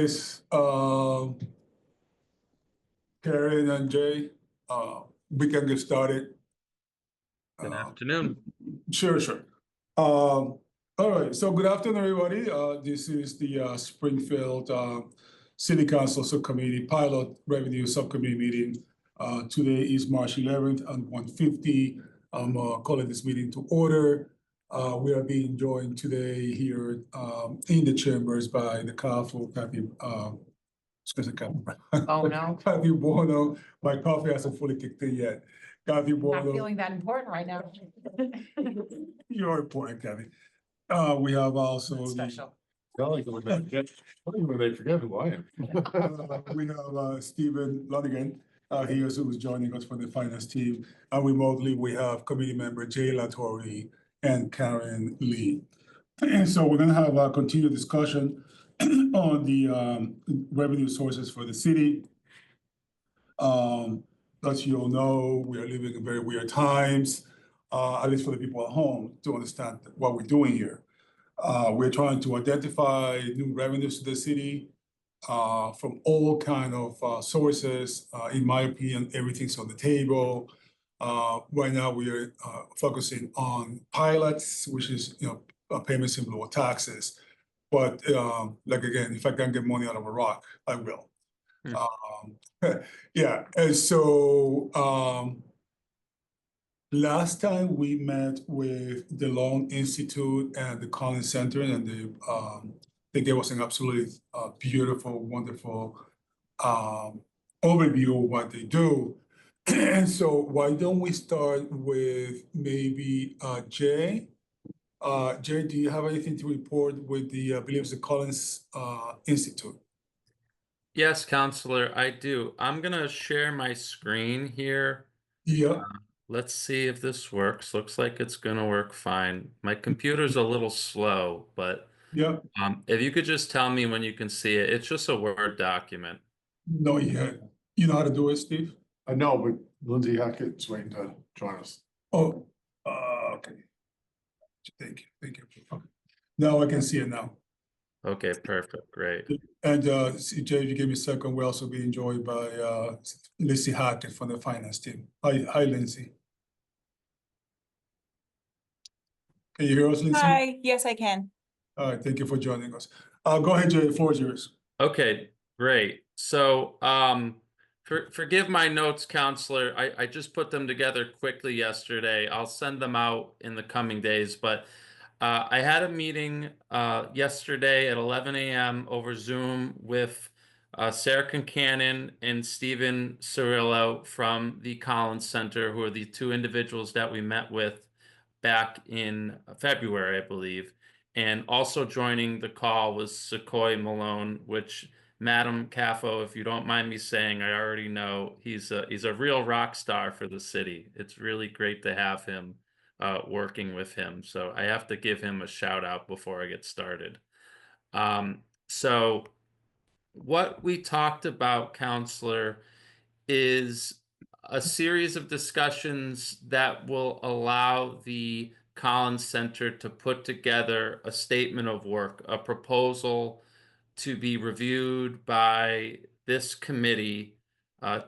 guys, Karen and Jay, we can get started. Good afternoon. Sure. All right, so good afternoon, everybody. This is the Springfield City Council Subcommittee Pilot Revenue Subcommittee meeting. Today is March 11th at 1:50. I'm calling this meeting to order. We are being joined today here in the chambers by the colorful Kathy. Oh, no. Kathy Buono. My coffee hasn't fully kicked in yet. Kathy Not Buono. feeling that important right now. You're important, Kathy. We have also That's special. They forget who I am. we have Stephen Lonigan here, who's joining us from the finance team. And remotely, we have committee member Jay Latorre and Karen Lee. And so we're going to have a continued discussion on the revenue sources for the city. As you all know, we are living in very weird times, at least for the people at home, to understand what we're doing here. We're trying to identify new revenues to the city from all kind of sources. In my opinion, everything's on the table. Right now, we are focusing on pilots, which is payments in lieu of taxes. But like again, if I can get money out of a rock, I will. Yeah, and so last time we met with the Loan Institute and the Collins Center, and they gave us an absolutely beautiful, wonderful overview of what they do. And so why don't we start with maybe Jay? Jay, do you have anything to report with the, I believe it's the Collins Institute? Yes, Counselor, I do. I'm going to share my screen here. Yeah. Let's see if this works. Looks like it's going to work fine. My computer's a little slow, but Yeah. if you could just tell me when you can see it. It's just a Word document. No, yet. You know how to do it, Steve? I know, but Lindsay Hackett's waiting to join us. Oh, okay. Thank you. Okay. Now I can see it now. Okay, perfect. Great. And Jay, if you give me a second, we're also being joined by Lindsay Hackett from the finance team. Hi, Lindsay. Can you hear us, Lindsay? Hi, yes, I can. All right, thank you for joining us. Go ahead, Jay, the floor is yours. Okay, great. So forgive my notes, Counselor. I just put them together quickly yesterday. I'll send them out in the coming days, but I had a meeting yesterday at 11 a.m. over Zoom with Sarah Concannon and Stephen Cirillo from the Collins Center, who are the two individuals that we met with back in February, I believe. And also joining the call was Sequoia Malone, which Madam Caffo, if you don't mind me saying, I already know he's a real rock star for the city. It's really great to have him working with him. So I have to give him a shout out before I get started. So what we talked about, Counselor, is a series of discussions that will allow the Collins Center to put together a statement of work, a proposal to be reviewed by this committee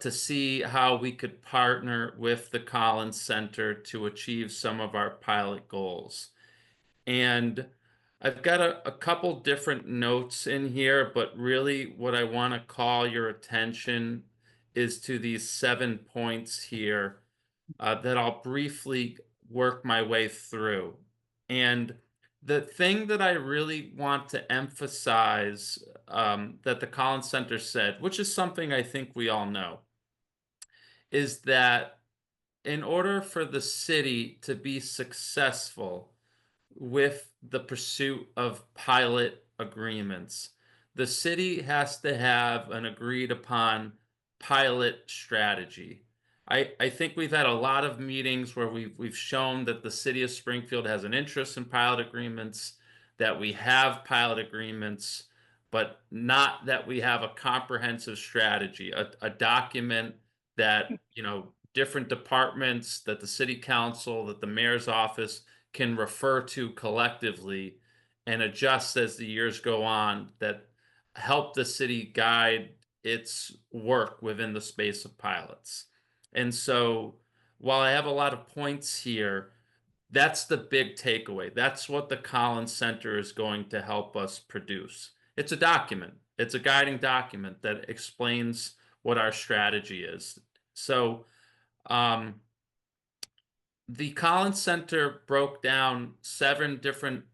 to see how we could partner with the Collins Center to achieve some of our pilot goals. And I've got a couple different notes in here, but really what I want to call your attention is to these 7 points here that I'll briefly work my way through. And the thing that I really want to emphasize that the Collins Center said, which is something I think we all know, is that in order for the city to be successful with the pursuit of pilot agreements, the city has to have an agreed upon pilot strategy. I think we've had a lot of meetings where we've shown that the city of Springfield has an interest in pilot agreements, that we have pilot agreements, but not that we have a comprehensive strategy, a document that, different departments, that the city council, that the mayor's office can refer to collectively and adjust as the years go on, that help the city guide its work within the space of pilots. And so while I have a lot of points here, that's the big takeaway. That's what the Collins Center is going to help us produce. It's a document, it's a guiding document that explains what our strategy is. So, the Collins Center broke down 7 different,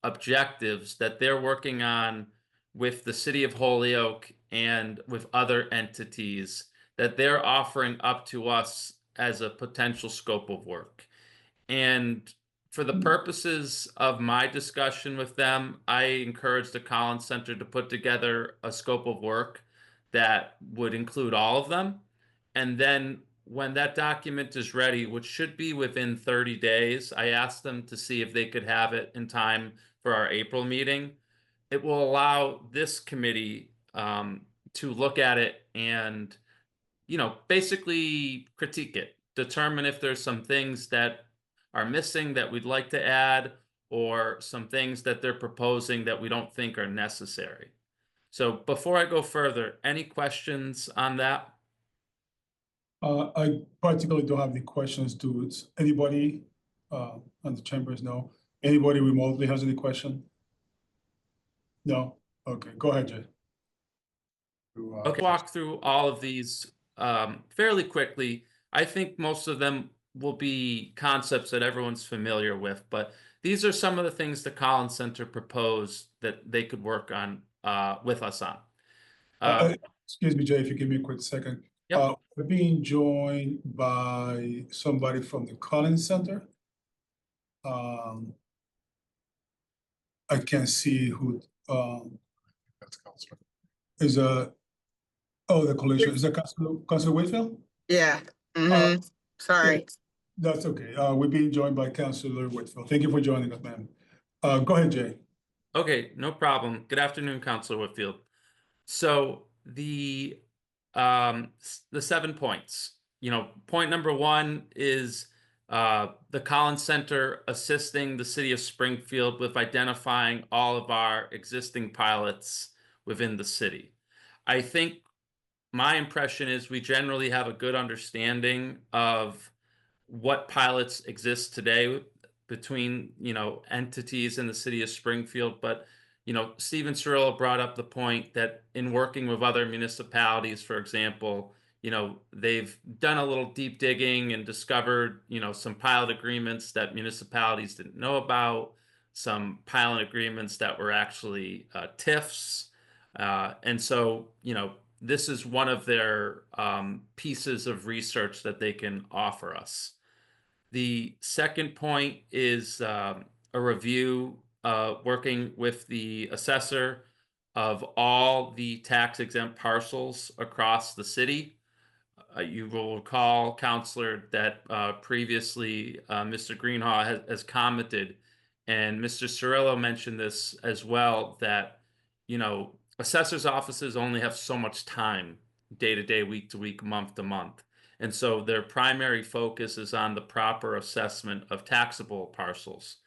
objectives that they're working on with the city of Holyoke and with other entities that they're offering up to us as a potential scope of work. And for the purposes of my discussion with them, I encourage the Collins Center to put together a scope of work that would include all of them. And then when that document is ready, which should be within 30 days, I asked them to see if they could have it in time for our April meeting. It will allow this committee to look at it and, basically critique it, determine if there's some things that are missing that we'd like to add, or some things that they're proposing that we don't think are necessary. So before I go further, any questions on that? I particularly don't have any questions. Does anybody on the chambers know? Anybody remotely has any question? No? Okay, go ahead, Jay. Okay, walk through all of these fairly quickly. I think most of them will be concepts that everyone's familiar with, but these are some of the things the Collins Center proposed that they could work on with us on. Excuse me, Jay, if you give me a quick second. Yep. We're being joined by somebody from the Collins Center. I can't see who That's Counselor. is the coalition. Is that Councilor Whitfield? Yeah. Sorry. That's okay. We're being joined by Councilor Whitfield. Thank you for joining us, ma'am. Go ahead, Jay. Okay, no problem. Good afternoon, Councilor Whitfield. So the 7 points. Point number 1 is the Collins Center assisting the city of Springfield with identifying all of our existing pilots within the city. I think my impression is we generally have a good understanding of what pilots exist today between, entities in the city of Springfield. But, Stephen Cirillo brought up the point that in working with other municipalities, for example, they've done a little deep digging and discovered, some pilot agreements that municipalities didn't know about, some pilot agreements that were actually TIFs. And so, this is one of their pieces of research that they can offer us. The second point is a review working with the assessor of all the tax exempt parcels across the city. You will recall, Counselor, that previously Mr. Greenhaw has commented, and Mr. Cirillo mentioned this as well, that, assessors' offices only have so much time, day to day, week to week, month to month. And so their primary focus is on the proper assessment of taxable parcels.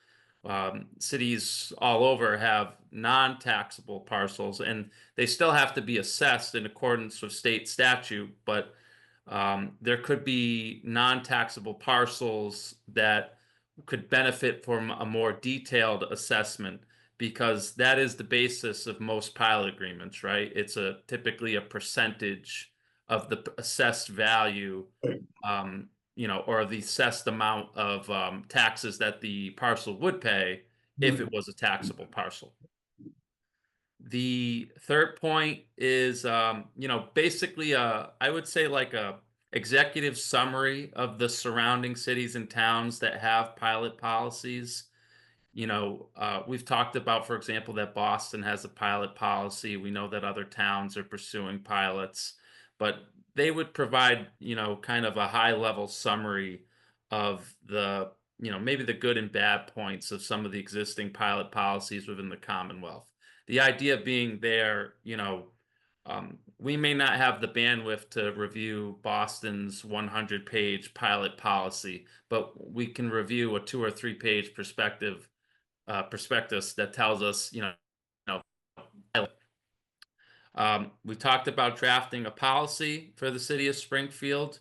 Cities all over have non-taxable parcels, and they still have to be assessed in accordance with state statute, but there could be non-taxable parcels that could benefit from a more detailed assessment, because that is the basis of most pilot agreements, right? It's typically a percentage of the assessed value, or the assessed amount of taxes that the parcel would pay if it was a taxable parcel. The third point is, basically I would say like a executive summary of the surrounding cities and towns that have pilot policies. We've talked about, for example, that Boston has a pilot policy. We know that other towns are pursuing pilots, but they would provide, kind of a high level summary of the, maybe the good and bad points of some of the existing pilot policies within the Commonwealth. The idea being there, we may not have the bandwidth to review Boston's 100-page pilot policy, but we can review a 2 or 3 page prospectus that tells us, We talked about drafting a policy for the city of Springfield,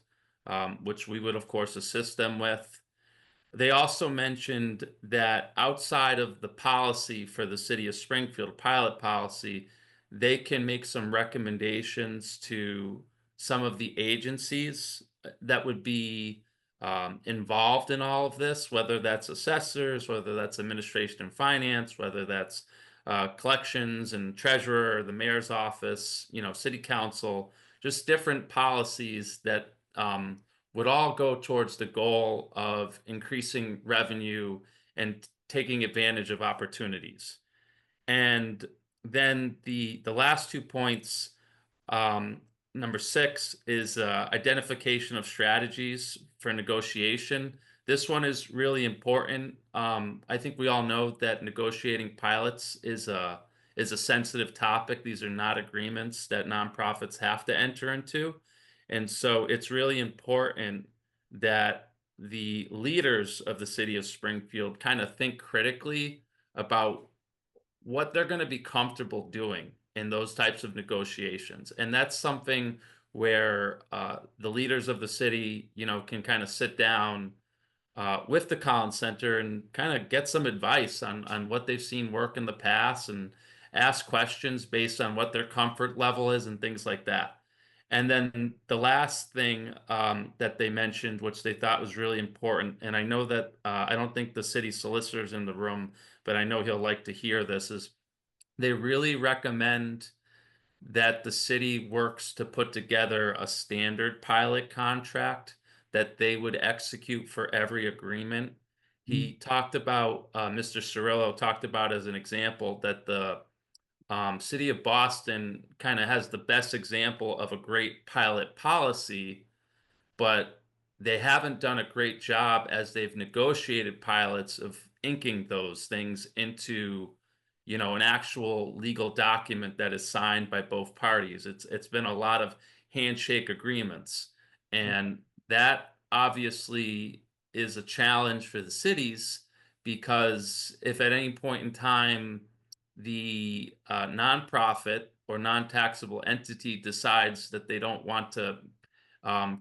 which we would, of course, assist them with. They also mentioned that outside of the policy for the city of Springfield, pilot policy, they can make some recommendations to some of the agencies that would be involved in all of this, whether that's assessors, whether that's administration and finance, whether that's collections and treasurer, the mayor's office, city council, just different policies that would all go towards the goal of increasing revenue and taking advantage of opportunities. And then the last 2 points, um, number 6 is identification of strategies for negotiation. This one is really important. I think we all know that negotiating pilots is a sensitive topic. These are not agreements that nonprofits have to enter into. And so it's really important that the leaders of the city of Springfield kind of think critically about what they're going to be comfortable doing in those types of negotiations. And that's something where the leaders of the city, can kind of sit down with the Collins Center and kind of get some advice on what they've seen work in the past and ask questions based on what their comfort level is and things like that. And then the last thing that they mentioned, which they thought was really important, and I know that I don't think the city solicitor's in the room, but I know he'll like to hear this, is they really recommend that the city works to put together a standard pilot contract that they would execute for every agreement. He talked about, Mr. Cirillo talked about as an example that the city of Boston kind of has the best example of a great pilot policy, but they haven't done a great job as they've negotiated pilots of inking those things into, an actual legal document that is signed by both parties. It's been a lot of handshake agreements, and that obviously is a challenge for the cities because if at any point in time the nonprofit or non-taxable entity decides that they don't want to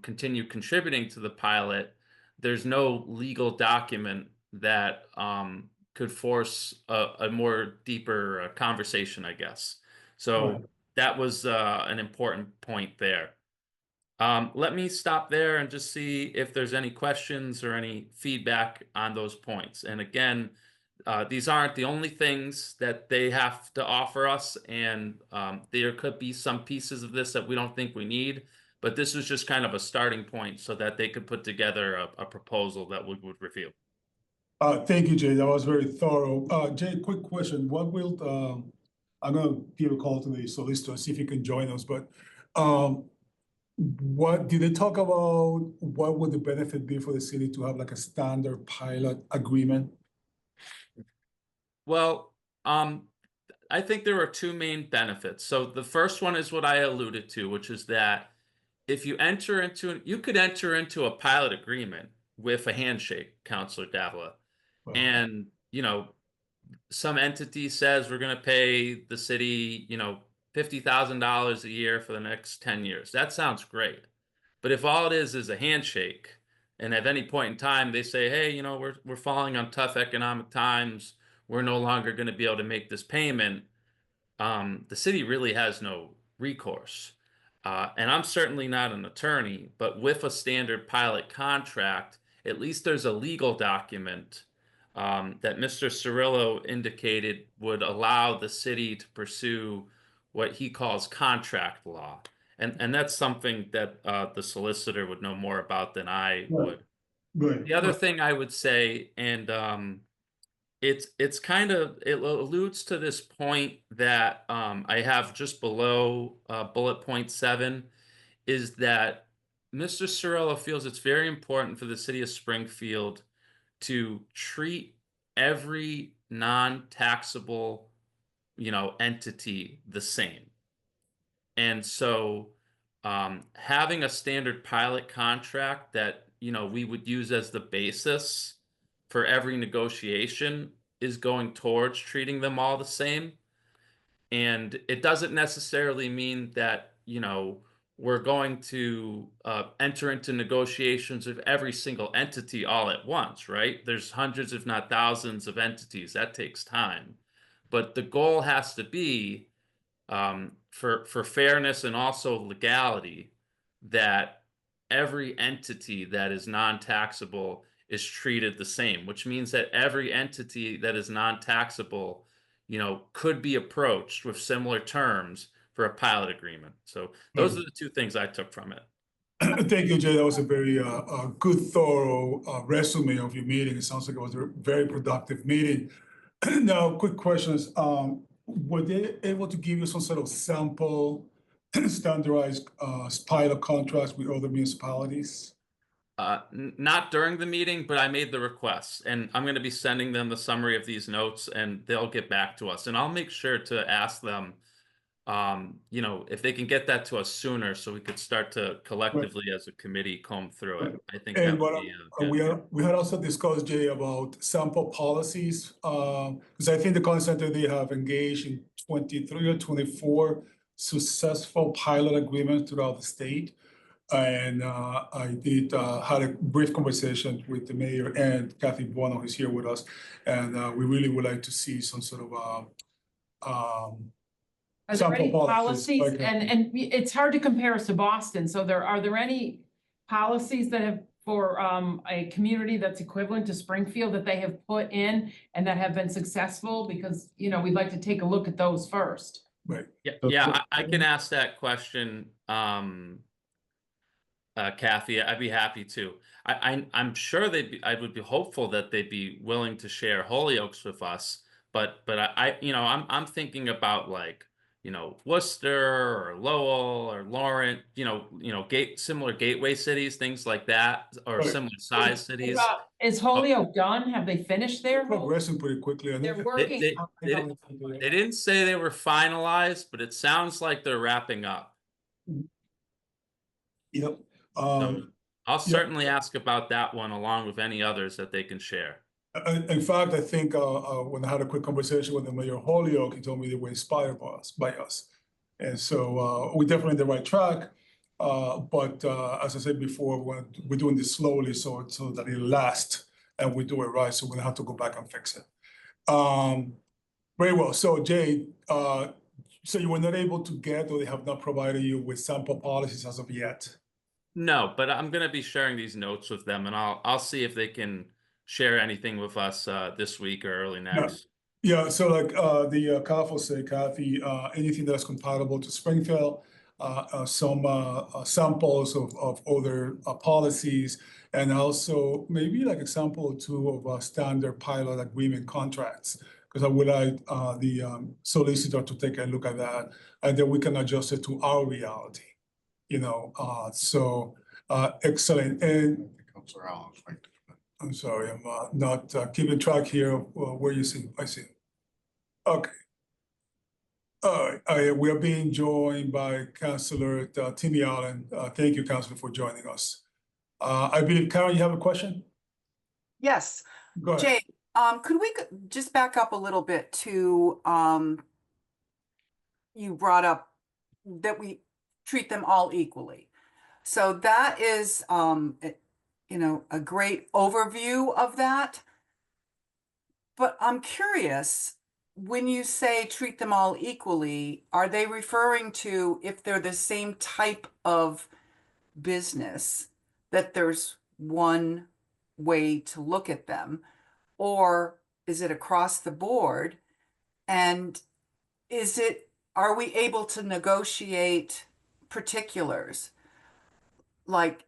continue contributing to the pilot, there's no legal document that could force a more deeper conversation, I guess. So Right. that was an important point there. Let me stop there and just see if there's any questions or any feedback on those points. And again, these aren't the only things that they have to offer us, and there could be some pieces of this that we don't think we need, but this was just kind of a starting point so that they could put together a proposal that we would review. Thank you, Jay. That was very thorough. Jay, quick question. I'm gonna give a call to the solicitor, see if he can join us, but what did they talk about? What would the benefit be for the city to have like a standard pilot agreement? Well, I think there are 2 main benefits. So the first one is what I alluded to, which is that if you could enter into a pilot agreement with a handshake, Counselor Davila, Well, and some entity says we're going to pay the city, $50,000 a year for the next 10 years. That sounds great. But if all it is a handshake, and at any point in time they say, hey, we're falling on tough economic times, we're no longer going to be able to make this payment, the city really has no recourse. And I'm certainly not an attorney, but with a standard pilot contract, at least there's a legal document that Mr. Cirillo indicated would allow the city to pursue what he calls contract law. And that's something that the solicitor would know more about than I would. Good. The other thing I would say, and it alludes to this point that I have just below bullet point 7, is that Mr. Cirillo feels it's very important for the city of Springfield to treat every non-taxable, entity the same. And so having a standard pilot contract that, we would use as the basis for every negotiation is going towards treating them all the same. And it doesn't necessarily mean that, we're going to enter into negotiations of every single entity all at once, right? There's hundreds, if not thousands, of entities. That takes time. But the goal has to be, for fairness and also legality, that every entity that is non-taxable is treated the same, which means that every entity that is non-taxable, could be approached with similar terms for a pilot agreement. So those are the two things I took from it. Thank you, Jay. That was a very good, thorough resume of your meeting. It sounds like it was a very productive meeting. Now, quick questions. Were they able to give you some sort of sample standardized pilot contracts with other municipalities? Not during the meeting, but I made the requests, and I'm going to be sending them the summary of these notes, and they'll get back to us. And I'll make sure to ask them, if they can get that to us sooner, so we could start to collectively as a committee comb through it. I think that And would what be good. we had also discussed, Jay, about sample policies, because I think the call center, they have engaged in 23 or 24 successful pilot agreements throughout the state. And I did had a brief conversation with the mayor and Kathy Bono, who's here with us, and we really would like to see some sort of Are there sample any policies? like, And it's hard to compare us to Boston, so are there any policies that have, for a community that's equivalent to Springfield, that they have put in and that have been successful? Because, we'd like to take a look at those first. right. Yeah, I can ask that question, Kathy. I'd be happy to. I'm sure I would be hopeful that they'd be willing to share Holyoke's with us, but I'm thinking about, like, Worcester or Lowell or Lawrence, similar gateway cities, things like that, or Right. similar size cities. Is Holyoke done? Have they finished their? Progressing pretty quickly. They're working. They didn't say they were finalized, but it sounds like they're wrapping up. Yep. So I'll certainly ask about that one, along with any others that they can share. In fact, I think when I had a quick conversation with the mayor of Holyoke, he told me they were inspired by us. And so we're definitely in the right track. But as I said before, we're doing this slowly so that it lasts and we do it right. So we're gonna have to go back and fix it. Very well. So Jay, so you were not able to get, or they have not provided you with sample policies as of yet? No, but I'm going to be sharing these notes with them, and I'll see if they can share anything with us this week or early next. Yeah, so like the CAF will say, Kathy, anything that's compatible to Springfield, some samples of other policies, and also maybe like example or two of standard pilot agreement contracts, because I would like the solicitor to take a look at that, and then we can adjust it to our reality. So excellent. And Councilor Allen's right. I'm sorry, I'm not keeping track here of where you see. I see. Okay. All right. We are being joined by Councilor Timmy Allen. Thank you, Councilor, for joining us. I believe, Karen, you have a question? Yes, Go ahead. Jay, could we just back up a little bit to, you brought up that we treat them all equally. So that is, a great overview of that. But I'm curious, when you say treat them all equally, are they referring to, if they're the same type of business, that there's one way to look at them? Or is it across the board? And are we able to negotiate particulars? Like,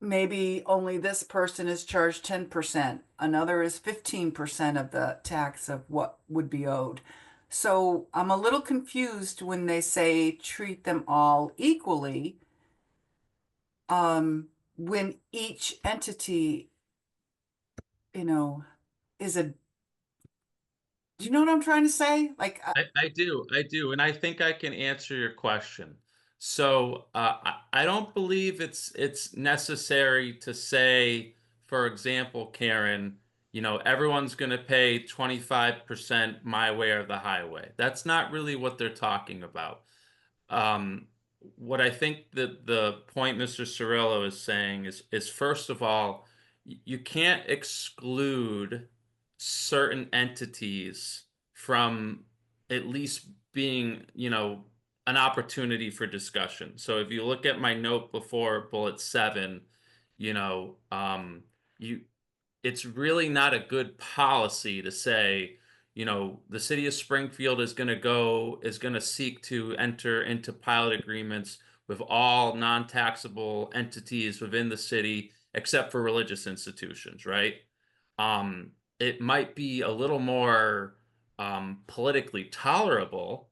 maybe only this person is charged 10%, another is 15% of the tax of what would be owed. So I'm a little confused when they say treat them all equally, when each entity, is a, do you know what I'm trying to say? Like, I do. And I think I can answer your question. So I don't believe it's necessary to say, for example, Karen, everyone's going to pay 25% my way or the highway. That's not really what they're talking about. What I think that the point Mr. Cirillo is saying is first of all, you can't exclude certain entities from at least being, an opportunity for discussion. So if you look at my note before bullet 7, you know, you it's really not a good policy to say, the city of Springfield is going to seek to enter into pilot agreements with all non-taxable entities within the city except for religious institutions, right? Um, it might be a little more politically tolerable,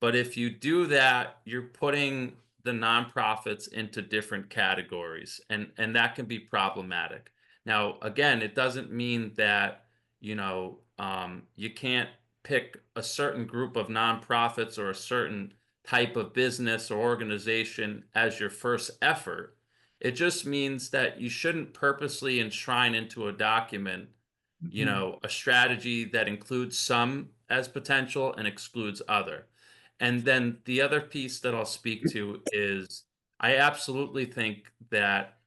but if you do that, you're putting the nonprofits into different categories, and that can be problematic. Now, again, it doesn't mean that, you can't pick a certain group of nonprofits or a certain type of business or organization as your first effort. It just means that you shouldn't purposely enshrine into a document, a strategy that includes some as potential and excludes other. And then the other piece that I'll speak to is I absolutely think that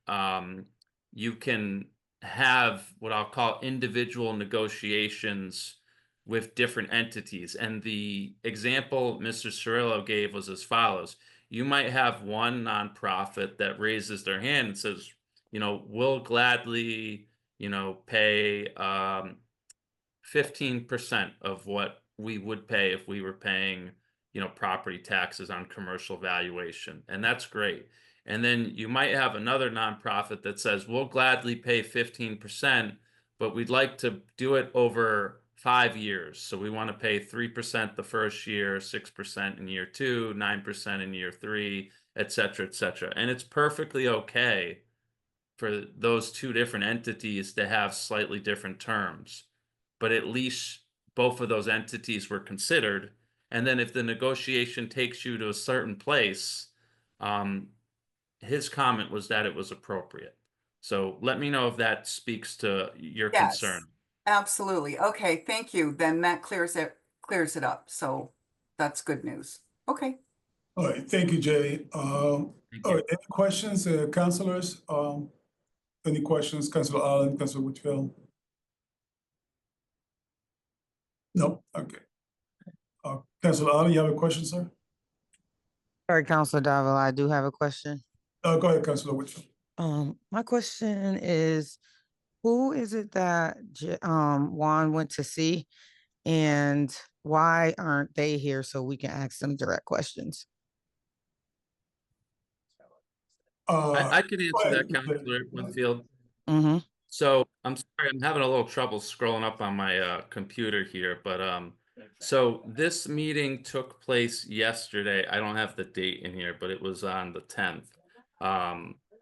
you can have what I'll call individual negotiations with different entities. And the example Mr. Cirillo gave was as follows. You might have one nonprofit that raises their hand and says, we'll gladly, pay 15% of what we would pay if we were paying, property taxes on commercial valuation. And that's great. And then you might have another nonprofit that says, we'll gladly pay 15%, but we'd like to do it over 5 years. So we want to pay 3% the first year, 6% in year 2, 9% in year 3, et cetera, et cetera. And it's perfectly okay for those two different entities to have slightly different terms, but at least both of those entities were considered. And then if the negotiation takes you to a certain place, his comment was that it was appropriate. So let me know if that speaks to your Yes, concern. absolutely. Okay, thank you. Then that clears it up. So that's good news. Okay. All right, thank you, Jay. All Thank you. right, any questions, councilors? Any questions, Councilor Allen, Councilor Whitfield? No, okay. Councilor Allen, you have a question, sir? Sorry, Counselor Davila, I do have a question. Go ahead, Councilor Whitfield. My question is, who is it that Juan went to see, and why aren't they here so we can ask them direct questions? I could Go answer ahead. that, Councilor Winfield. Mm-hmm. So I'm sorry, I'm having a little trouble scrolling up on my computer here, but so this meeting took place yesterday. I don't have the date in here, but it was on the 10th.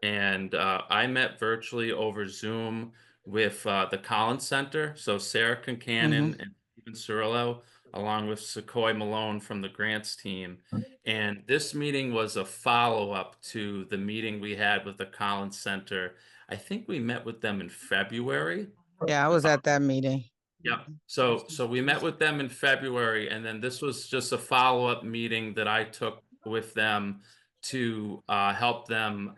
And I met virtually over Zoom with the Collins Center. So Sarah Concannon and Stephen Cirillo, along with Sequoia Malone from the grants team. And this meeting was a follow-up to the meeting we had with the Collins Center. I think we met with them in February. Yeah, I was at that meeting. Yeah. So we met with them in February, and then this was just a follow-up meeting that I took with them to help them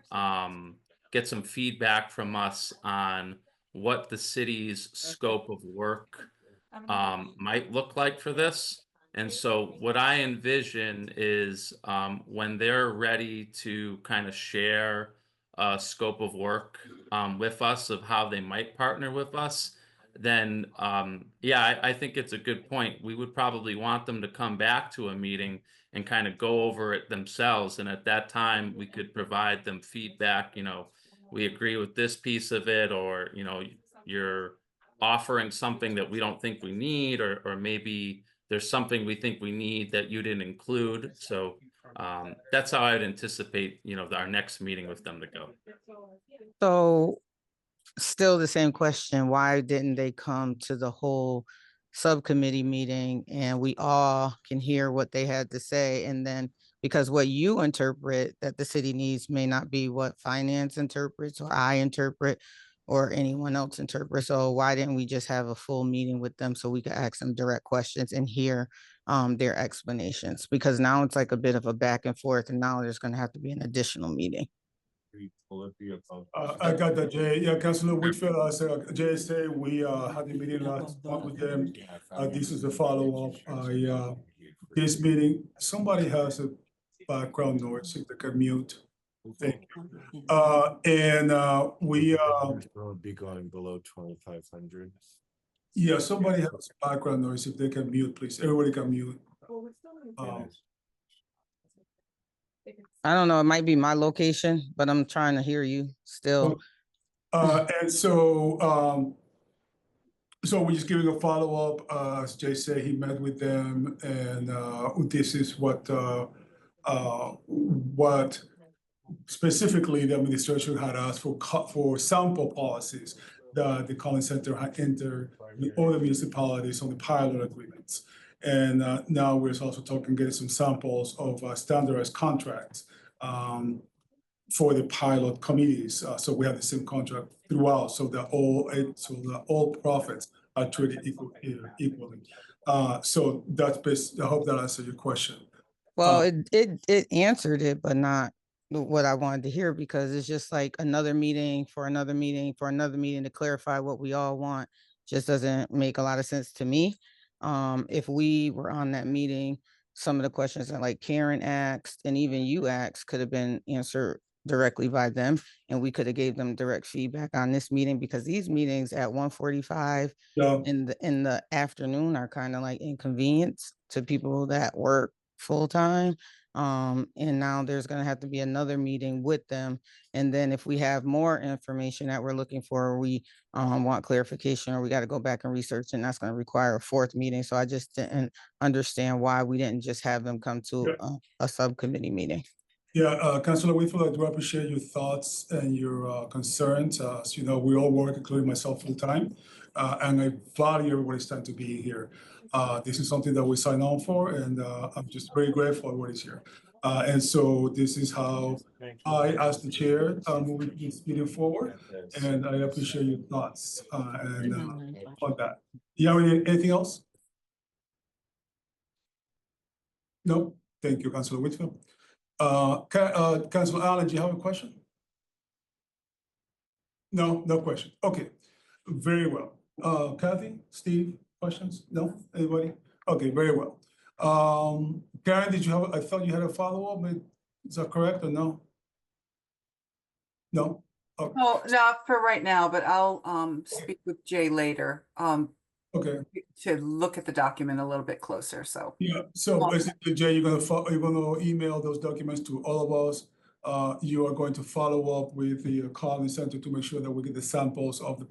get some feedback from us on what the city's scope of work might look like for this. And so what I envision is when they're ready to kind of share a scope of work with us of how they might partner with us, then yeah, I think it's a good point. We would probably want them to come back to a meeting and kind of go over it themselves. And at that time, we could provide them feedback, we agree with this piece of it, or, you're offering something that we don't think we need, or maybe there's something we think we need that you didn't include. So that's how I'd anticipate, our next meeting with them to go. So still the same question, why didn't they come to the whole subcommittee meeting and we all can hear what they had to say? And then, because what you interpret that the city needs may not be what finance interprets or I interpret. or anyone else interpret. So why didn't we just have a full meeting with them so we could ask them direct questions and hear their explanations? Because now it's like a bit of a back and forth, and now there's gonna have to be an additional meeting. I got that, Jay. Yeah, Councilor Whitfield, Jay said, we had a meeting last month with them. This is a follow-up. This meeting, somebody has a background noise, if they can mute. Thank you. We Be going below 2,500. yeah, somebody has background noise, if they can mute, please. Everybody can mute. I don't know, it might be my location, but I'm trying to hear you still. And so, so we're just giving a follow-up. As Jay said, he met with them, and this is what specifically the administration had asked for sample policies that the Collins Center had entered with all the municipalities on the pilot agreements. And now we're also getting some samples of standardized contracts for the pilot committees. So we have the same contract throughout, so that all profits are treated equally. So that's based. I hope that answered your question. Well, it answered it, but not what I wanted to hear, because it's just like another meeting for another meeting for another meeting to clarify what we all want. Just doesn't make a lot of sense to me. If we were on that meeting, some of the questions that like Karen asked and even you asked could have been answered directly by them, and we could have gave them direct feedback on this meeting, because these meetings at 1:45 Yeah. in the afternoon are kind of like inconvenience to people that work full time. And now there's going to have to be another meeting with them. And then if we have more information that we're looking for, or we want clarification, or we got to go back and research, and that's going to require a fourth meeting. So I just didn't understand why we didn't just have them come to a subcommittee meeting. Yeah, Councilor Whitfield, I do appreciate your thoughts and your concerns. As you know, we all work, including myself, full time, and I value everybody's time to be here. This is something that we sign on for, and I'm just very grateful for what is here. And so this is how I, as the chair, move this meeting forward, and I appreciate your thoughts and on that. You have anything else? No, thank you, Councilor Whitfield. Councilor Allen, do you have a question? No question. Okay, very well. Kathy, Steve, questions? No, anybody? Okay, very well. Karen, did you have? I thought you had a follow-up. Is that correct or no? No. Okay. Oh, not for right now, but I'll speak with Jay later. Okay. To look at the document a little bit closer. So Yeah. So basically, Jay, you're gonna email those documents to all of us. You are going to follow up with the Collins Center to make sure that we get the samples of the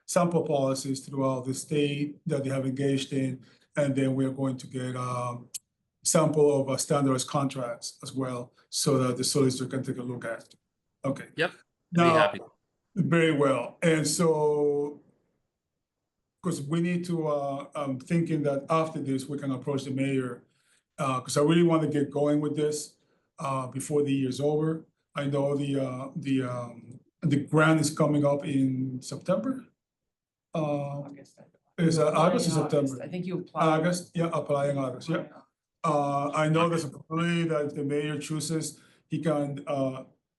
sample policies throughout the state that they have engaged in, and then we are going to get sample of standardized contracts as well, so that the solicitor can take a look at. Okay. Yep. Now, Be happy. very well. And so, because we need to, I'm thinking that after this, we can approach the mayor, because I really want to get going with this before the year's over. I know the grant is coming up in September. Is it August or September? I think you apply. August, yeah, applying August, yeah. I know there's a possibility that if the mayor chooses, he can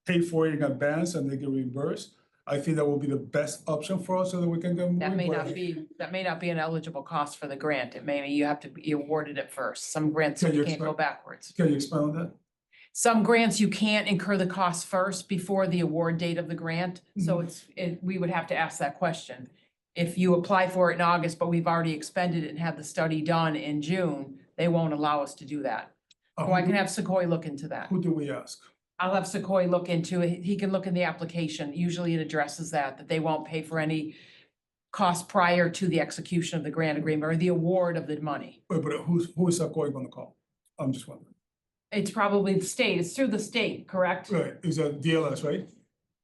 pay for it in advance and they get reimbursed. I think that will be the best option for us so that we can get. That may not be an eligible cost for the grant. It may, you have to be awarded it first. Some grants Can you you can't go explain? backwards. Can you expand on that? Some grants you can't incur the cost first before the award date of the grant. So we would have to ask that question. If you apply for it in August, but we've already expended it and had the study done in June, they won't allow us to do that. So I can have Sequoia look into that. Who do we ask? I'll have Sequoia look into it. He can look in the application. Usually it addresses that they won't pay for any cost prior to the execution of the grant agreement or the award of the money. Wait, but who is Sequoia going to call? I'm just wondering. It's probably the state. It's through the state, correct? Right, is that DLS, right?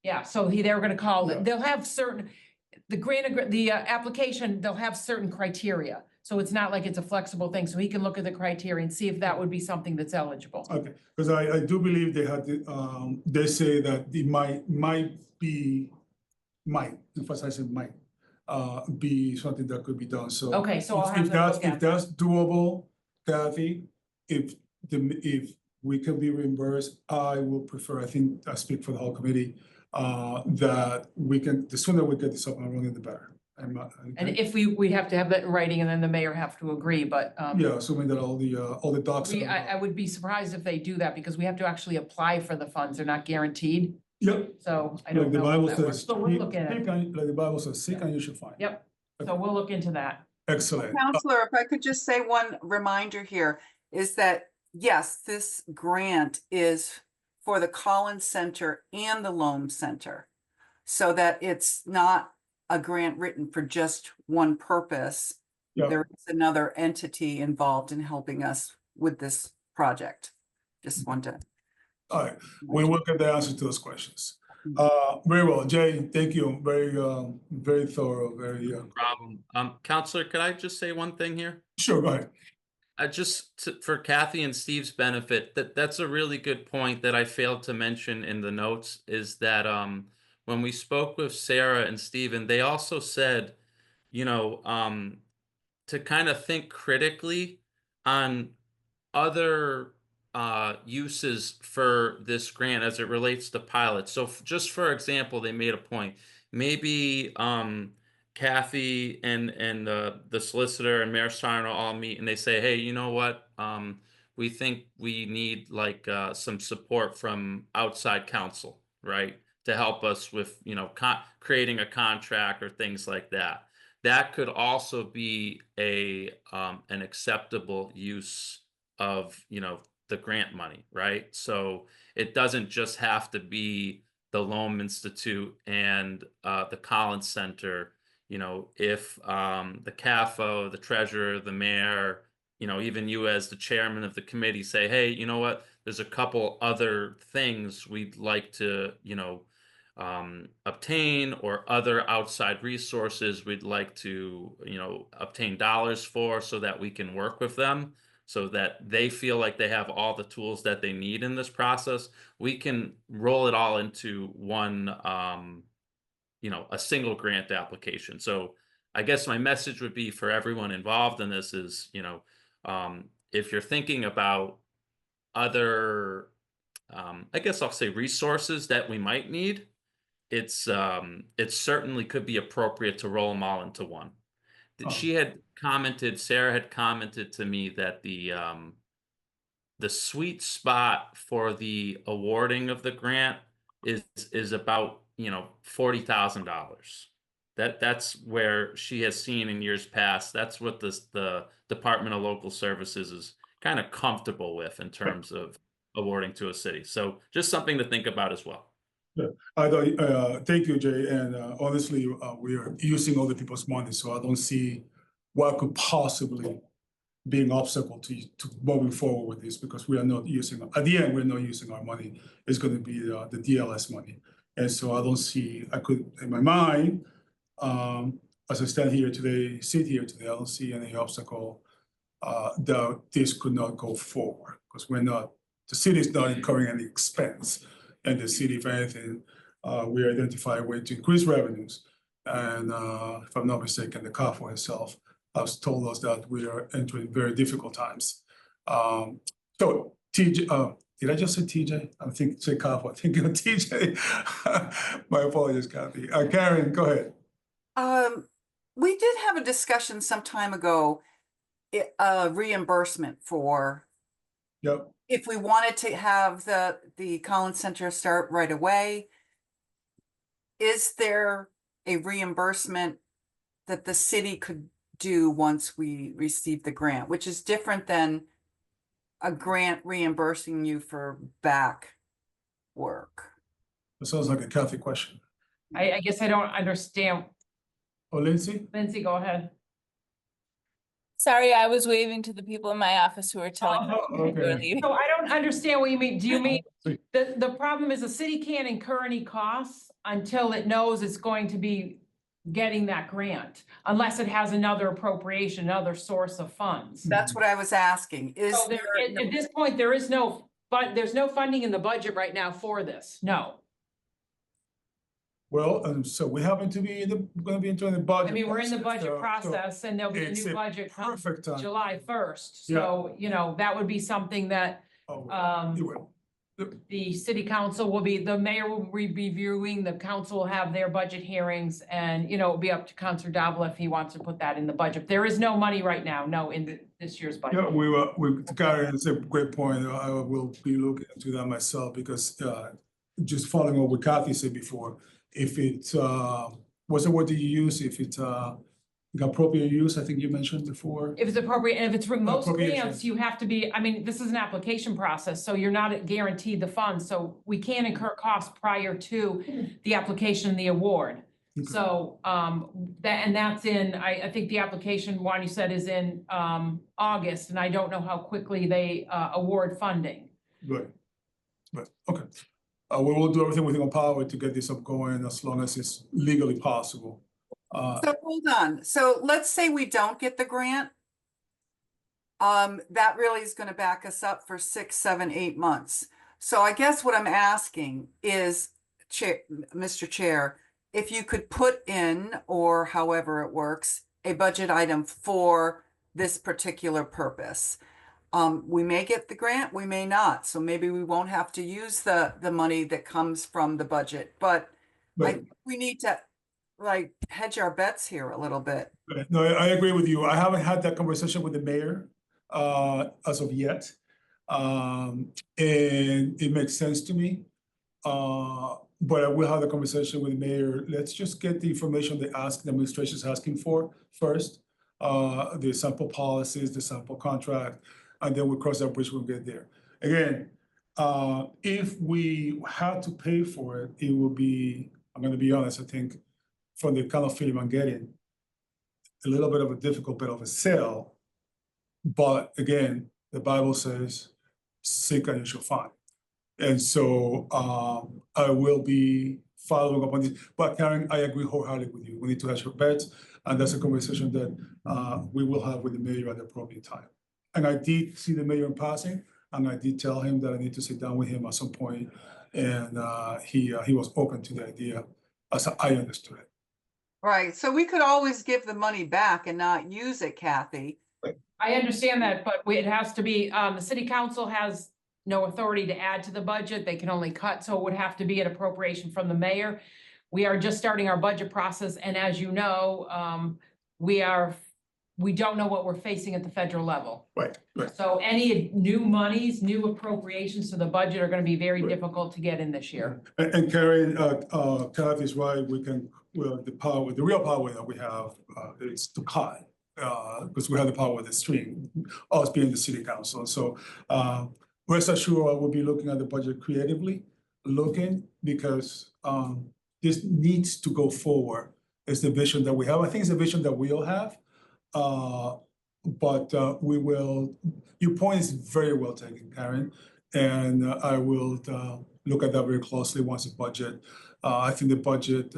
Yeah, so they're gonna call Yeah. it. They'll have certain, the application, they'll have certain criteria. So it's not like it's a flexible thing. So he can look at the criteria and see if that would be something that's eligible. Okay, because I do believe they had, they say that it might be emphasizing might, be something that could be done, so. Okay, so I'll if- have if them that's- look at If that's doable, Kathy, if we can be reimbursed, I will prefer, I think, I speak for the whole committee, that we can, the sooner we get this up and running, the better. And if we have to have that in writing and then the mayor have to agree, but, Yeah, assuming that all the docs. I would be surprised if they do that because we have to actually apply for the funds. They're not guaranteed. Yep. So I Like don't the know how Bible that works, says, but we'll look at seek it. and- like the Bible says, seek and you shall find. Yep. So we'll look into that. Excellent. Counselor, if I could just say one reminder here, is that, yes, this grant is for the Collins Center and the Loam Center. So that it's not a grant written for just one purpose. Yeah. There is another entity involved in helping us with this project. Just want to. All right, we will get the answer to those questions. Very well, Jay, thank you. Very thorough, very, Problem. Counselor, could I just say one thing here? sure, go ahead. For Kathy and Steve's benefit, that's a really good point that I failed to mention in the notes is that when we spoke with Sarah and Steven, they also said, you know, to kind of think critically on other uses for this grant as it relates to pilots. So just for example, they made a point. Maybe Kathy and the solicitor and Mayor Sarno all meet and they say, hey, you know what? We think we need like some support from outside counsel, right? To help us with, you know, creating a contract or things like that. That could also be an acceptable use of, you know, the grant money, right? So it doesn't just have to be the Loam Institute and the Collins Center. You know, if the CAFO, the treasurer, the mayor, you know, even you as the chairman of the committee say, hey, you know what, there's a couple other things we'd like to, you know, obtain or other outside resources we'd like to, you know, obtain dollars for so that we can work with them so that they feel like they have all the tools that they need in this process. We can roll it all into one, you know, a single grant application. So I guess my message would be for everyone involved in this is, you know, if you're thinking about other, I guess I'll say resources that we might need, it certainly could be appropriate to roll them all into one. She had commented, Sarah had commented to me that the sweet spot for the awarding of the grant is about, you know, $40,000. That's where she has seen in years past. That's what the Department of Local Services is kind of comfortable with in terms of awarding to a city. So just something to think about as well. Yeah, thank you, Jay, and honestly, we are using other people's money, so I don't see what could possibly be an obstacle to moving forward with this, because we are not using, at the end, we're not using our money. It's gonna be the DLS money. And so I don't see, I could, in my mind, as I sit here today, I don't see any obstacle that this could not go forward, because the city is not incurring any expense. And the city, if anything, we identify a way to increase revenues. And if I'm not mistaken, the CAFO itself has told us that we are entering very difficult times. So TJ, did I just say TJ? I think say CAFO, I think TJ. My apologies, Kathy. Karen, go ahead. We did have a discussion some time ago, reimbursement for Yep. if we wanted to have the Collins Center start right away. Is there a reimbursement that the city could do once we receive the grant, which is different than a grant reimbursing you for back work? It sounds like a Kathy question. I guess I don't understand. Oh, Lindsay? Lindsay, go ahead. Sorry, I was waving to the people in my office who were telling me Oh, they were okay. leaving. So I don't understand what you mean. Do you mean, See. the problem is the city can't incur any costs until it knows it's going to be getting that grant, unless it has another appropriation, another source of funds. That's what I was asking. Is So there, at this point, there is no, but there's no funding in the budget right now for this. No. Well, so we happen to be gonna be entering the budget. I mean, we're in the process, budget so process and there'll be a it's new a budget come perfect time. July 1st. Yeah. So, you know, that would be something that Oh, you um will. the city council will be, the mayor will be reviewing, the council will have their budget hearings, and, you know, it'll be up to Councilor Davila if he wants to put that in the budget. There is no money right now, no, in this year's budget. Yeah, Karen, it's a great point. I will be looking into that myself because just following what Kathy said before, if it's what's the word that you use? If it's appropriate use, I think you mentioned before. If it's appropriate, and if it's most Appropriation. grants, you have to be, I mean, this is an application process, so you're not guaranteed the funds, so we can't incur costs prior to the application and the award. Okay. So, that's in, I think the application, Juan, you said, is in, August, and I don't know how quickly they, award funding. Right. But, okay. We will do everything within our power to get this up going as long as it's legally possible. So hold on. So let's say we don't get the grant. That really is going to back us up for 6, 7, 8 months. So I guess what I'm asking is, Mr. Chair, if you could put in, or however it works, a budget item for this particular purpose. We may get the grant, we may not. So maybe we won't have to use the money that comes from the budget, but we need to like hedge our bets here a little bit. No, I agree with you. I haven't had that conversation with the mayor as of yet. And it makes sense to me. But I will have the conversation with the mayor. Let's just get the information the administration is asking for first, the sample policies, the sample contract, and then we'll cross that bridge when we get there. Again, if we had to pay for it, it will be, I'm gonna be honest, I think from the kind of feeling I'm getting, a little bit of a difficult bit of a sell. But again, the Bible says, seek and you shall find. And so I will be following up on this. But Karen, I agree wholeheartedly with you. We need to hedge our bets. And that's a conversation that we will have with the mayor at the appropriate time. And I did see the mayor in passing, and I did tell him that I need to sit down with him at some point. And he was open to the idea, as I understood it. Right. So we could always give the money back and not use it, Kathy. I understand that, but it has to be, the city council has no authority to add to the budget. They can only cut, so it would have to be an appropriation from the mayor. We are just starting our budget process, and as you know, we don't know what we're facing at the federal level. Right. So any new monies, new appropriations to the budget are gonna be very difficult to get in this year. And Karen, Kathy's right. The real power that we have is to cut. Because we have the power of the string, us being the city council. So rest assured, I will be looking at the budget creatively, because this needs to go forward. It's the vision that we have. I think it's the vision that we all have. But we will, your point is very well taken, Karen. And I will look at that very closely once the budget, I think the budget,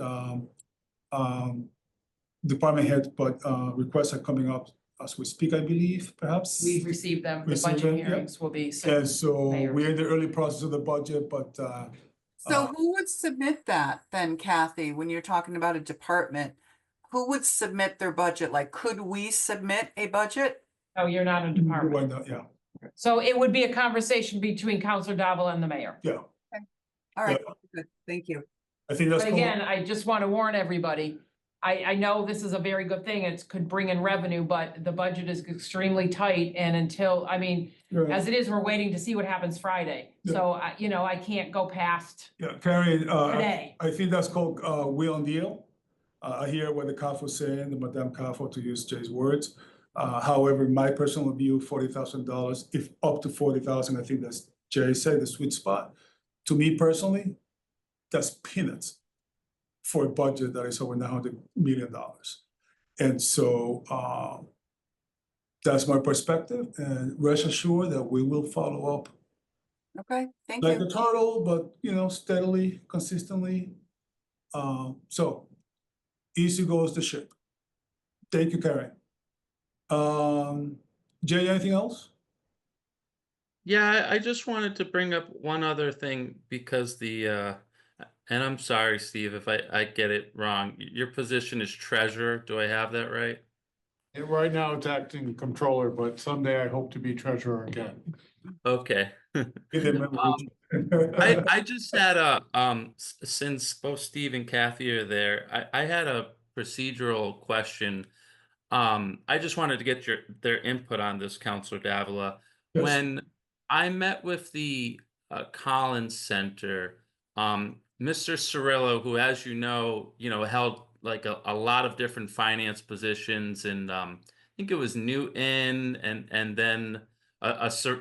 department head, but requests are coming up as we speak, I believe, perhaps. We've received them, the Received budget them, yep. hearings will be. And so Mayor. we're in the early process of the budget, but So who would submit that then, Kathy, when you're talking about a department? Who would submit their budget? Like, could we submit a budget? Oh, you're not a department. why not? Yeah, So it would be a conversation between Councilor Davila and the mayor. yeah. All right, good. Thank you. I think that's But cool. again, I just want to warn everybody, I know this is a very good thing, it could bring in revenue, but the budget is extremely tight, and until, I mean, Yeah. as it is, we're waiting to see what happens Friday. So, I can't go past Yeah, Karen, today. I think that's called wheel and deal. I hear what the CAF was saying, the Madame CAF, to use Jay's words. However, my personal view, $40,000, if up to 40,000, I think that's Jay said, the sweet spot. To me personally, that's peanuts for a budget that is over $900 million. And so that's my perspective, and rest assured that we will follow up Okay, thank like you. a turtle, but steadily, consistently. So easy goes the ship. Thank you, Karen. Jay, anything else? Yeah, I just wanted to bring up one other thing because And I'm sorry, Steve, if I get it wrong. Your position is treasurer. Do I have that right? And right now it's acting controller, but someday I hope to be treasurer again. Okay. Get them memories. I just had a since both Steve and Kathy are there, I had a procedural question. I just wanted to get their input on this, Counselor Davila. Yes. When I met with the Collins Center, Mr. Cirillo, who, as you know, held like a lot of different finance positions, and I think it was Newton, and then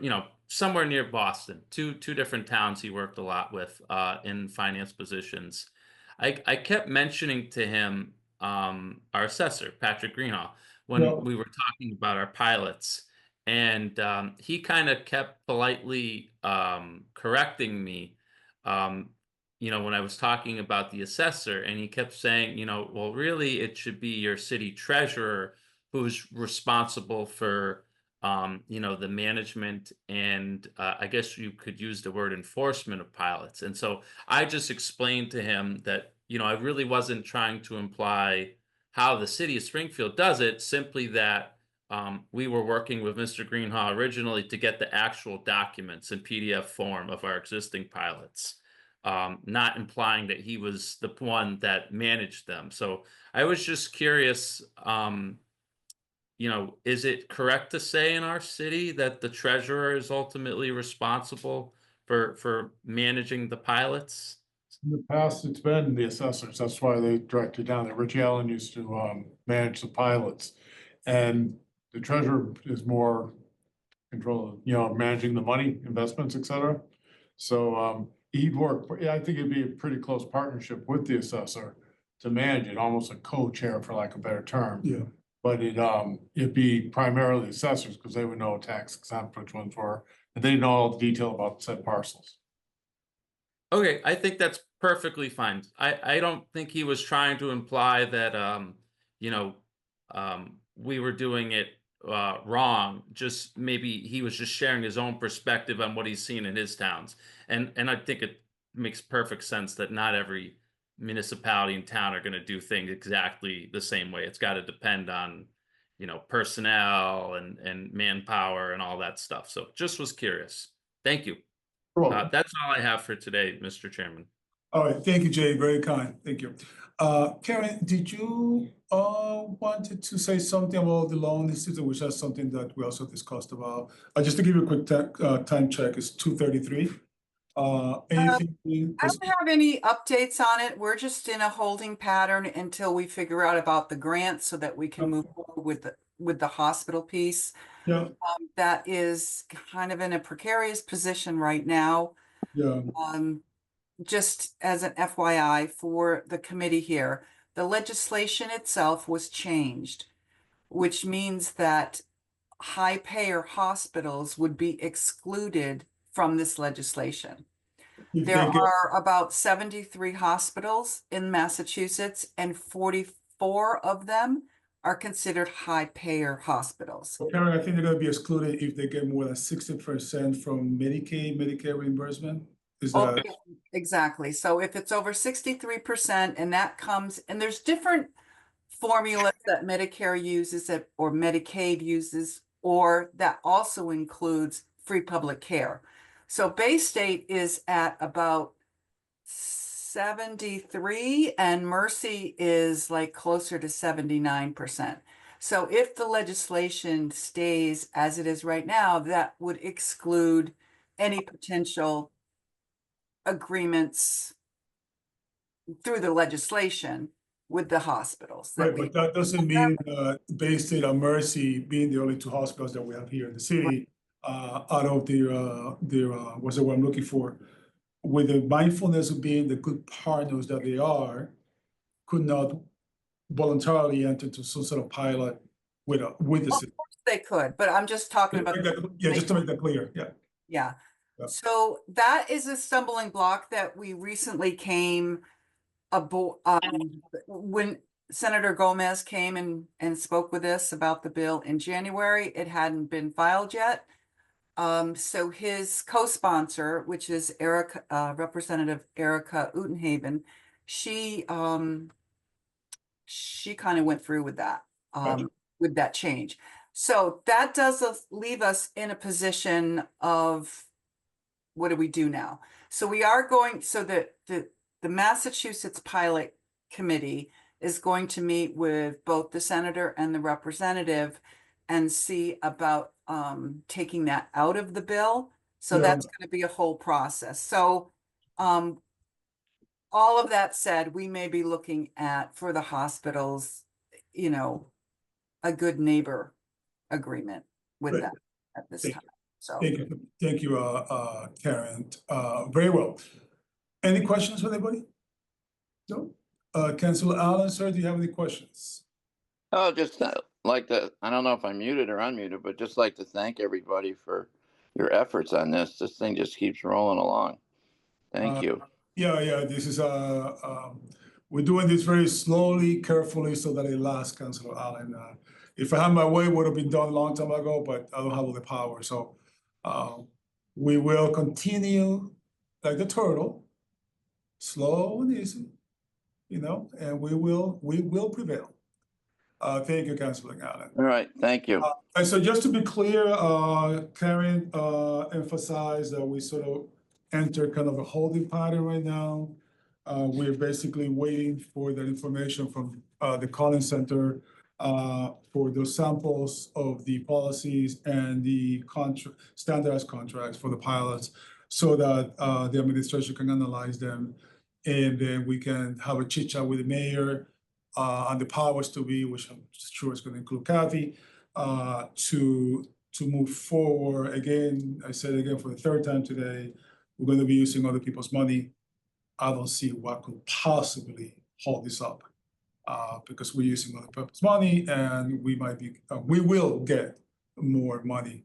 you know, somewhere near Boston, two different towns he worked a lot with in finance positions. I kept mentioning to him our assessor, Patrick Greenhall, when Yeah. we were talking about our pilots. And he kind of kept politely correcting me, um, you know, when I was talking about the assessor. And he kept saying, you know, well, really, it should be your city treasurer who's responsible for, you know, the management and I guess you could use the word enforcement of pilots. And so I just explained to him that, you know, I really wasn't trying to imply how the city of Springfield does it, simply that we were working with Mr. Greenhall originally to get the actual documents in PDF form of our existing pilots, not implying that he was the one that managed them. So I was just curious, you know, is it correct to say in our city that the treasurer is ultimately responsible for managing the pilots? In the past, it's been the assessors. That's why they directed down there. Rich Allen used to manage the pilots. And the treasurer is more control, you know, managing the money, investments, et cetera. So he'd work, yeah, I think it'd be a pretty close partnership with the assessor to manage it, almost a co-chair for lack of a better term. Yeah. But it'd be primarily assessors because they would know tax exempt which ones were, and they know all the detail about said parcels. Okay, I think that's perfectly fine. I don't think he was trying to imply that you know, we were doing it wrong. Just maybe he was just sharing his own perspective on what he's seen in his towns. And I think it makes perfect sense that not every municipality and town are going to do things exactly the same way. It's got to depend on, you know, personnel and manpower and all that stuff. So just was curious. Thank you. That's all I have for today, Mr. Chairman. All right, thank you, Jay, very kind, thank you. Karen, did you wanted to say something about the loan institute, which is something that we also discussed about? Just to give you a quick time check, it's 2:33. Anything? I don't have any updates on it. We're just in a holding pattern until we figure out about the grant so that we can move forward with the hospital piece. Yeah, That is kind of in a precarious position right now. yeah, Just as an FYI for the committee here, the legislation itself was changed, which means that high payer hospitals would be excluded from this legislation. if There they get, are about 73 hospitals in Massachusetts, and 44 of them are considered high payer hospitals. Karen, I think they're gonna be excluded if they get more than 60% from Medicaid, Medicare reimbursement. Is that? Okay, exactly. So if it's over 63%, and that comes, and there's different formulas that Medicare uses or Medicaid uses, or that also includes free public care. So Bay State is at about 73 and Mercy is like closer to 79%. So if the legislation stays as it is right now, that would exclude any potential agreements through the legislation with the hospitals. Right, but that doesn't mean Bay State or Mercy being the only two hospitals that we have here in the city, out of their what's the word I'm looking for? With the mindfulness of being the good partners that they are, could not voluntarily enter into some sort of pilot with the city. Of course they could, but I'm just talking about. Yeah, just to make that clear, yeah. Yeah. Yeah. So that is a stumbling block that we recently came aboard, when Senator Gomez came and spoke with us about the bill in January. It hadn't been filed yet. So his co-sponsor, which is Erica, Representative Erica Utenhaven, she kind of went through with that, with that change. So that does leave us in a position of, what do we do now? So we are going, so the Massachusetts Pilot Committee is going to meet with both the senator and the representative and see about taking that out of the bill. So Yeah. that's going to be a whole process. So all of that said, we may be looking at, for the hospitals, you know, a good neighbor agreement with Right. them at this Thank time. So Thank you, Karen. Very well. Any questions from anybody? No? Councilor Allen, sir, do you have any questions? Oh, just like to, I don't know if I'm muted or unmuted, but just like to thank everybody for your efforts on this. This thing just keeps rolling along. Thank you. Yeah, this is, we're doing this very slowly, carefully, so that it lasts, Councilor Allen. If I had my way, it would have been done a long time ago, but I don't have all the power, so we will continue like the turtle, slow and easy, you know, and we will prevail. Thank you, Councilor Allen. All right, thank you. And so just to be clear, Karen emphasized that we sort of enter kind of a holding pattern right now. We're basically waiting for that information from the Collins Center for those samples of the policies and the standardized contracts for the pilots, so that the administration can analyze them, and then we can have a chit chat with the mayor and the powers to be, which I'm sure is going to include Kathy, to move forward. Again, I said again for the third time today, we're going to be using other people's money. I don't see what could possibly hold this up, because we're using other people's money, and we will get more money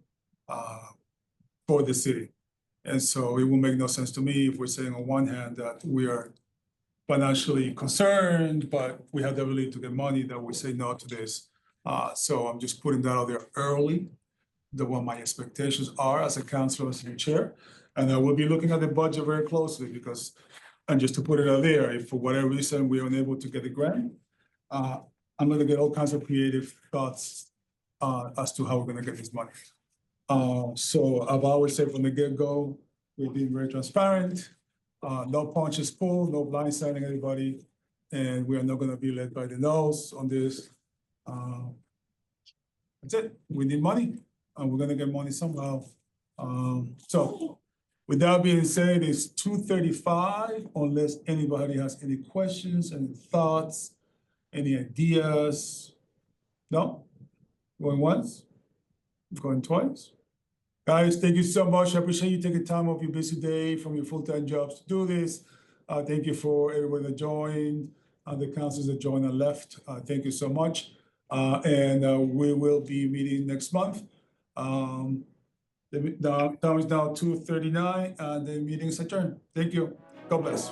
for the city. And so it will make no sense to me if we're saying on one hand that we are financially concerned, but we have the ability to get money, that we say no to this. So I'm just putting that out there early, what my expectations are as a councilor, as a chair. And I will be looking at the budget very closely, because, and just to put it out there, if for whatever reason we are unable to get a grant, I'm gonna get all kinds of creative thoughts as to how we're gonna get this money. So I've always said from the get-go, we've been very transparent, no punches pulled, no blindsiding anybody, and we are not gonna be led by the nose on this. That's it. We need money, and we're gonna get money somehow. So with that being said, it's 2:35, unless anybody has any questions, any thoughts, any ideas? No? Going once? Going twice? Guys, thank you so much. I appreciate you taking time off your busy day from your full-time jobs to do this. Thank you for everyone that joined, the councils that joined and left. Thank you so much. And we will be meeting next month. The time is now 2:39, and the meeting is adjourned. Thank you. God bless.